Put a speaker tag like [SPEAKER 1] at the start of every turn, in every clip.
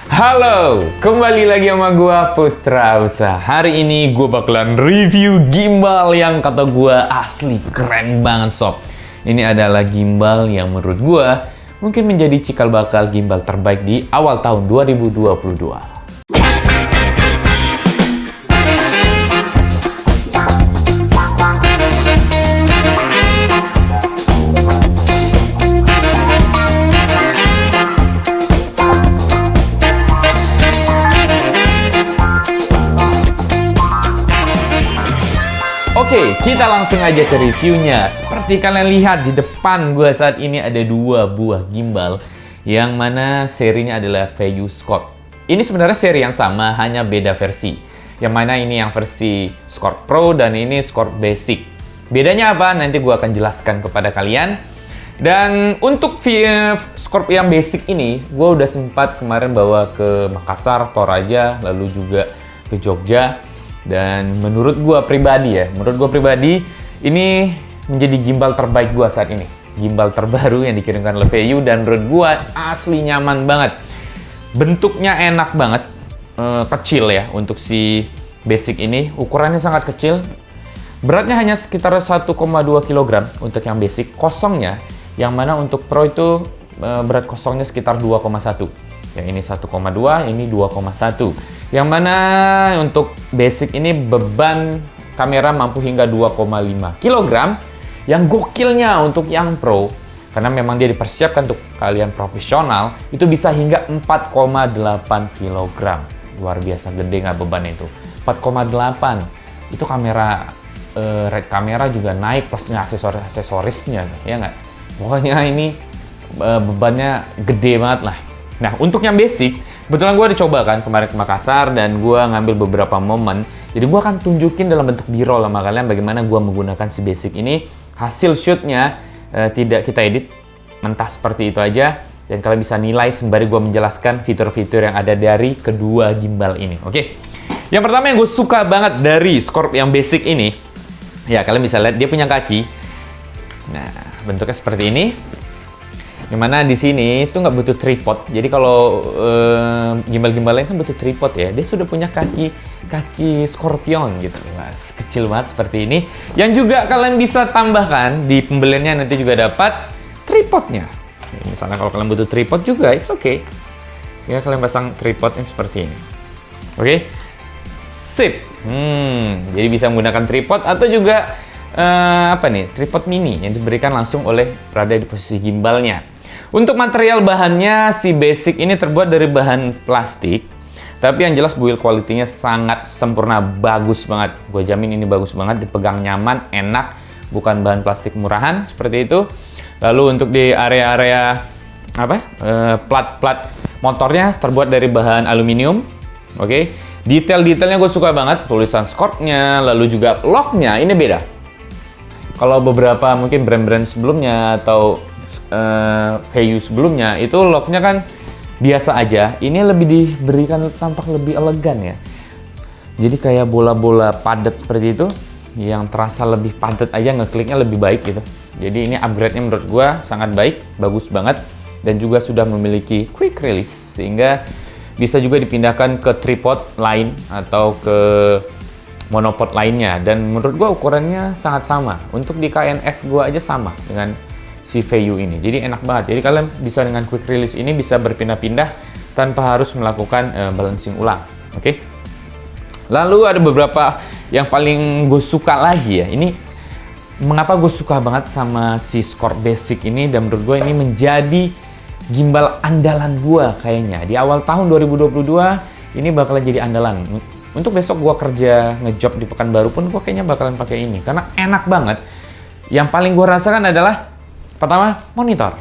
[SPEAKER 1] Halo, kembali lagi sama gua Putra Usaha. Hari ini gua bakalan review gimbal yang kata gua asli keren banget sob. Ini adalah gimbal yang menurut gua mungkin menjadi cikal bakal gimbal terbaik di awal tahun 2022. Oke, kita langsung aja ke reviewnya. Seperti kalian lihat di depan gua saat ini ada dua buah gimbal yang mana serinya adalah ViewScope. Ini sebenarnya seri yang sama, hanya beda versi. Yang mana ini yang versi Scorp Pro dan ini Scorp Basic. Bedanya apa? Nanti gua akan jelaskan kepada kalian. Dan untuk Scorp yang Basic ini, gua udah sempat kemarin bawa ke Makassar, Toraja, lalu juga ke Jogja. Dan menurut gua pribadi, ini menjadi gimbal terbaik gua saat ini. Gimbal terbaru yang dikirimkan oleh VU dan menurut gua asli nyaman banget. Bentuknya enak banget, kecil ya untuk si Basic ini. Ukurannya sangat kecil. Beratnya hanya sekitar 1,2 kg untuk yang Basic. Kosongnya, yang mana untuk Pro itu berat kosongnya sekitar 2,1. Yang ini 1,2, ini 2,1. Yang mana untuk Basic ini beban kamera mampu hingga 2,5 kg. Yang gokilnya untuk yang Pro, karena memang dia dipersiapkan untuk kalian profesional, itu bisa hingga 4,8 kg. Luar biasa gede nggak beban itu? 4,8. Itu kamera, red kamera juga naik plusnya aksesorisnya, ya nggak? Pokoknya ini bebannya gede banget lah. Nah, untuk yang Basic, kebetulan gue udah coba kan kemarin ke Makassar dan gue ngambil beberapa momen. Jadi gue akan tunjukin dalam bentuk b-roll sama kalian bagaimana gue menggunakan si Basic ini. Hasil shootnya tidak kita edit, mentah seperti itu aja. Dan kalian bisa nilai sembari gue menjelaskan fitur-fitur yang ada dari kedua gimbal ini. Oke, yang pertama yang gue suka banget dari Scorp yang Basic ini, ya kalian bisa lihat dia punya kaki. Nah, bentuknya seperti ini. Dimana di sini itu nggak butuh tripod. Jadi kalau gimbal-gimbal lain kan butuh tripod ya. Dia sudah punya kaki scorpion gitu. Mas, kecil banget seperti ini. Yang juga kalian bisa tambahkan di pembeliannya nanti juga dapat tripodnya. Misalnya kalau kalian butuh tripod juga, it's okay. Ya kalian pasang tripodnya seperti ini. Oke, sip. Jadi bisa menggunakan tripod atau juga tripod mini yang diberikan langsung oleh berada di posisi gimbalnya. Untuk material bahannya, si Basic ini terbuat dari bahan plastik, tapi yang jelas build quality-nya sangat sempurna, bagus banget. Gue jamin ini bagus banget, dipegang nyaman, enak, bukan bahan plastik murahan seperti itu. Lalu untuk di area-area plat motornya terbuat dari bahan aluminium. Oke, detail-detailnya gue suka banget, tulisan Scorp-nya, lalu juga lock-nya ini beda. Kalau beberapa mungkin brand-brand sebelumnya atau VU sebelumnya itu locknya kan biasa aja. Ini lebih diberikan tampak lebih elegan ya. Jadi kayak bola-bola padat seperti itu, yang terasa lebih padat aja, ngekliknya lebih baik gitu. Jadi ini upgrade-nya menurut gua sangat baik, bagus banget, dan juga sudah memiliki quick release sehingga bisa juga dipindahkan ke tripod lain atau ke monopod lainnya. Dan menurut gua ukurannya sangat sama. Untuk di KNF gua aja sama dengan si VU ini. Jadi enak banget. Jadi kalian bisa dengan quick release ini bisa berpindah-pindah tanpa harus melakukan balancing ulang. Oke. Lalu ada beberapa yang paling gue suka lagi ya. Ini mengapa gue suka banget sama si Scorp Basic ini dan menurut gue ini menjadi gimbal andalan gue kayaknya. Di awal tahun 2022 ini bakalan jadi andalan. Untuk besok gue kerja ngejob di Pekanbaru pun gue kayaknya bakalan pakai ini karena enak banget. Yang paling gue rasakan adalah pertama, monitor.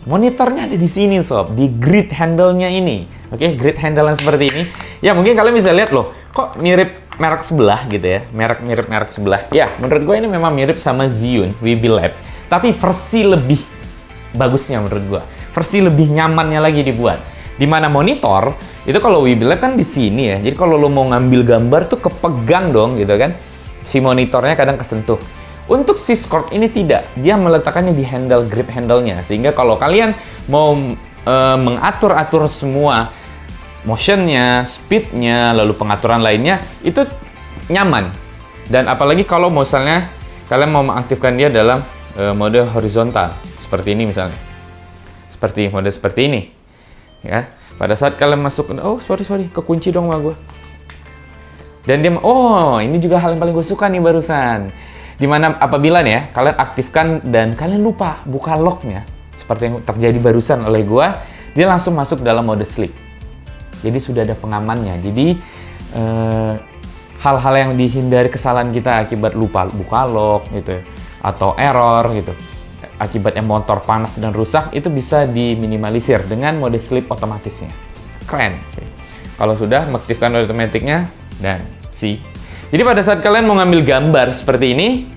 [SPEAKER 1] Monitornya ada di sini sob, di grid handle-nya ini. Oke, grid handle yang seperti ini. Ya mungkin kalian bisa lihat loh, kok mirip merek sebelah gitu ya. Mirip merek sebelah. Ya, menurut gue ini memang mirip sama Zhiyun WB Lab. Tapi versi lebih bagusnya menurut gue. Versi lebih nyamannya lagi dibuat. Dimana monitor, itu kalau WB Lab kan di sini ya. Jadi kalau lo mau ngambil gambar tuh kepegang dong gitu kan. Si monitornya kadang kesentuh. Untuk si Scorp ini tidak, dia meletakkannya di grip handle-nya, sehingga kalau kalian mau mengatur-atur semua motionnya, speednya, lalu pengaturan lainnya itu nyaman. Dan apalagi kalau misalnya kalian mau mengaktifkan dia dalam mode horizontal seperti ini misalnya, mode seperti ini, ya. Pada saat kalian masuk, oh sorry, kekunci dong sama gue. Dan dia, oh ini juga hal yang paling gue suka nih barusan. Dimana apabila nih ya, kalian aktifkan dan kalian lupa buka locknya, seperti yang terjadi barusan oleh gue, dia langsung masuk dalam mode sleep. Jadi sudah ada pengamannya. Jadi hal-hal yang dihindari kesalahan kita akibat lupa buka lock gitu, atau error gitu, akibatnya motor panas dan rusak, itu bisa diminimalisir dengan mode sleep otomatisnya. Keren. Kalau sudah mengaktifkan mode otomatiknya, dan jadi pada saat kalian mau ngambil gambar seperti ini,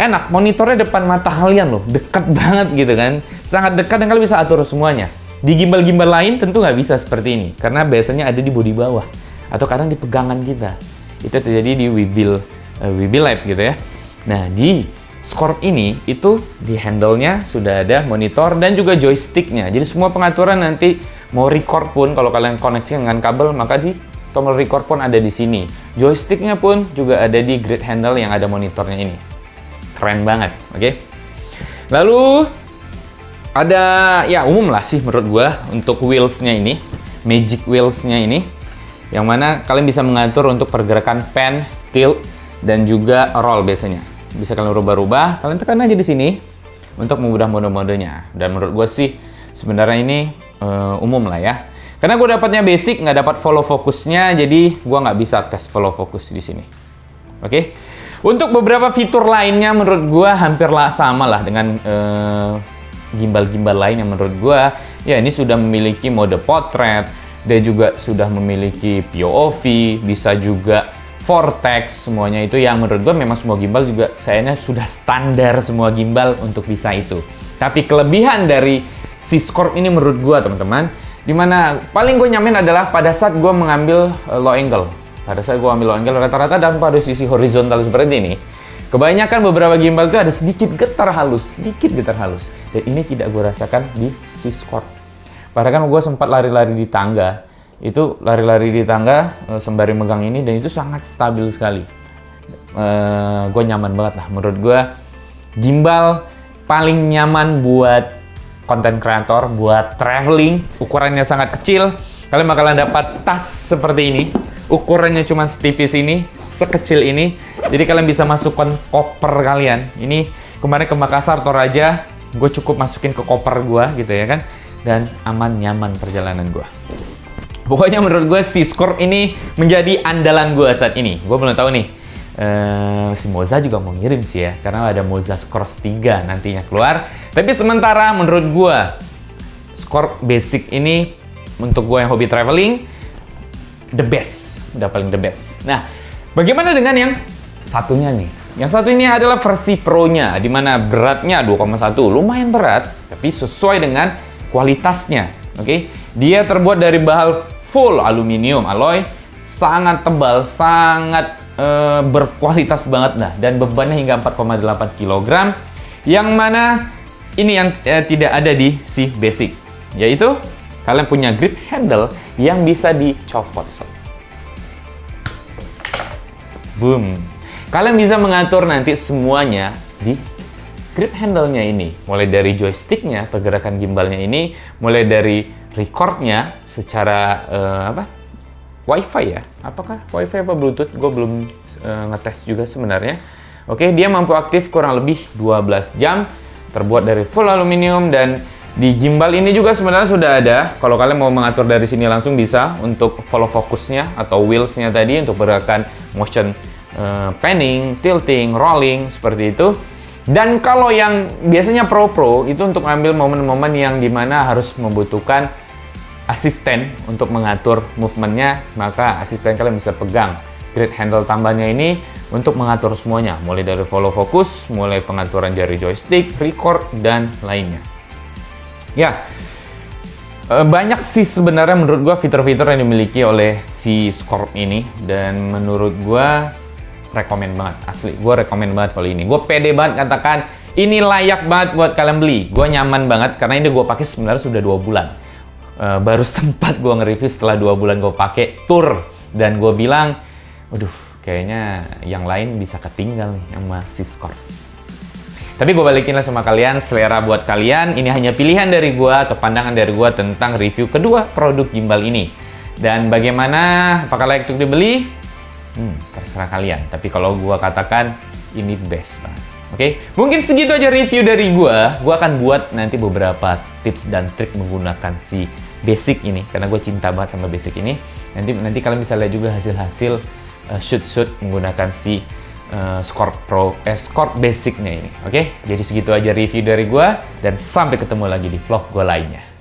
[SPEAKER 1] enak, monitornya depan mata kalian loh, dekat banget gitu kan, sangat dekat dan kalian bisa atur semuanya. Di gimbal-gimbal lain tentu nggak bisa seperti ini, karena biasanya ada di bodi bawah, atau kadang di pegangan kita. Itu terjadi di Weebill Lab gitu ya. Nah, di Scorp ini, itu di handle-nya sudah ada monitor dan juga joystick-nya. Jadi semua pengaturan nanti mau record pun, kalau kalian koneksi dengan kabel, maka di tombol record pun ada di sini. Joystick-nya pun juga ada di grid handle yang ada monitornya ini. Keren banget, oke? Lalu, ada, ya umum lah sih menurut gua untuk wheels-nya ini, magic wheels-nya ini, yang mana kalian bisa mengatur untuk pergerakan pan, tilt, dan juga roll biasanya. Bisa kalian rubah-rubah, kalian tekan aja di sini untuk mengubah mode-modenya. Dan menurut gue sih sebenarnya ini umum lah ya. Karena gue dapatnya basic, nggak dapat follow fokusnya, jadi gue nggak bisa tes follow fokus di sini. Oke. Untuk beberapa fitur lainnya menurut gue hampir sama lah dengan gimbal-gimbal lain yang menurut gue ya ini sudah memiliki mode portrait, dia juga sudah memiliki POV, bisa juga vortex, semuanya itu yang menurut gue memang semua gimbal juga sayangnya sudah standar semua gimbal untuk bisa itu. Tapi kelebihan dari si Scorp ini menurut gue teman-teman, dimana paling gue nyamin adalah pada saat gue mengambil low angle. Pada saat gue ambil low angle rata-rata dan pada sisi horizontal seperti ini, kebanyakan beberapa gimbal itu ada sedikit getar halus. Dan ini tidak gue rasakan di si Scorp. Padahal kan gue sempat lari-lari di tangga. Itu lari-lari di tangga sembari megang ini dan itu sangat stabil sekali. Gue nyaman banget lah. Menurut gue gimbal paling nyaman buat konten kreator, buat traveling. Ukurannya sangat kecil. Kalian bakalan dapat tas seperti ini. Ukurannya cuma setipis ini, sekecil ini. Jadi kalian bisa masukkan koper kalian. Ini kemarin ke Makassar, Toraja, gue cukup masukin ke koper gue gitu ya kan. Dan aman, nyaman perjalanan gue. Pokoknya menurut gue si Scorp ini menjadi andalan gue saat ini. Gue belum tahu nih, si Moza juga mau ngirim sih ya, karena ada Moza Cross 3 nantinya keluar. Tapi sementara menurut gue, Scorp Basic ini untuk gue yang hobi traveling, the best, udah paling the best. Nah, bagaimana dengan yang satunya nih? Yang satu ini adalah versi Pro-nya, di mana beratnya 2,1, lumayan berat, tapi sesuai dengan kualitasnya. Oke, dia terbuat dari bahan full aluminium alloy, sangat tebal, sangat berkualitas banget dah, dan bebannya hingga 4,8 kg, yang mana ini yang tidak ada di si Basic, yaitu kalian punya grip handle yang bisa dicopot. Boom. Kalian bisa mengatur nanti semuanya di grip handle-nya ini, mulai dari joystick-nya, pergerakan gimbalnya ini, mulai dari recordnya secara Wi-Fi ya? Apakah Wi-Fi apa Bluetooth? Gue belum ngetes juga sebenarnya. Oke, dia mampu aktif kurang lebih 12 jam, terbuat dari full aluminium, dan di gimbal ini juga sebenarnya sudah ada. Kalau kalian mau mengatur dari sini langsung bisa untuk follow fokusnya atau wheels-nya tadi untuk pergerakan motion panning, tilting, rolling seperti itu. Dan kalau yang biasanya pro itu untuk ambil momen-momen yang dimana harus membutuhkan asisten untuk mengatur movementnya, maka asisten kalian bisa pegang grid handle tambahnya ini untuk mengatur semuanya, mulai dari follow focus, mulai pengaturan jari joystick, record, dan lainnya. Ya, banyak sih sebenarnya menurut gua fitur-fitur yang dimiliki oleh si Scorp ini, dan menurut gua rekomen banget, asli. Gua rekomen banget kalau ini. Gua pede banget katakan ini layak banget buat kalian beli. Gua nyaman banget karena ini gua pakai sebenarnya sudah 2 bulan. baru sempat gue nge-review setelah 2 bulan gue pakai tour, dan gue bilang, waduh, kayaknya yang lain bisa ketinggal nih sama si Scorp. Tapi gue balikin lah sama kalian, selera buat kalian. Ini hanya pilihan dari gue atau pandangan dari gue tentang review kedua produk gimbal ini. Dan bagaimana, apakah layak untuk dibeli? Terserah kalian. Tapi kalau gue katakan, ini best banget. Oke, mungkin segitu aja review dari gue. Gue akan buat nanti beberapa tips dan trik menggunakan si basic ini, karena gue cinta banget sama basic ini. Nanti kalian bisa lihat juga hasil-hasil shoot menggunakan si Scorp basicnya ini. Oke, jadi segitu aja review dari gue, dan sampai ketemu lagi di vlog gue lainnya.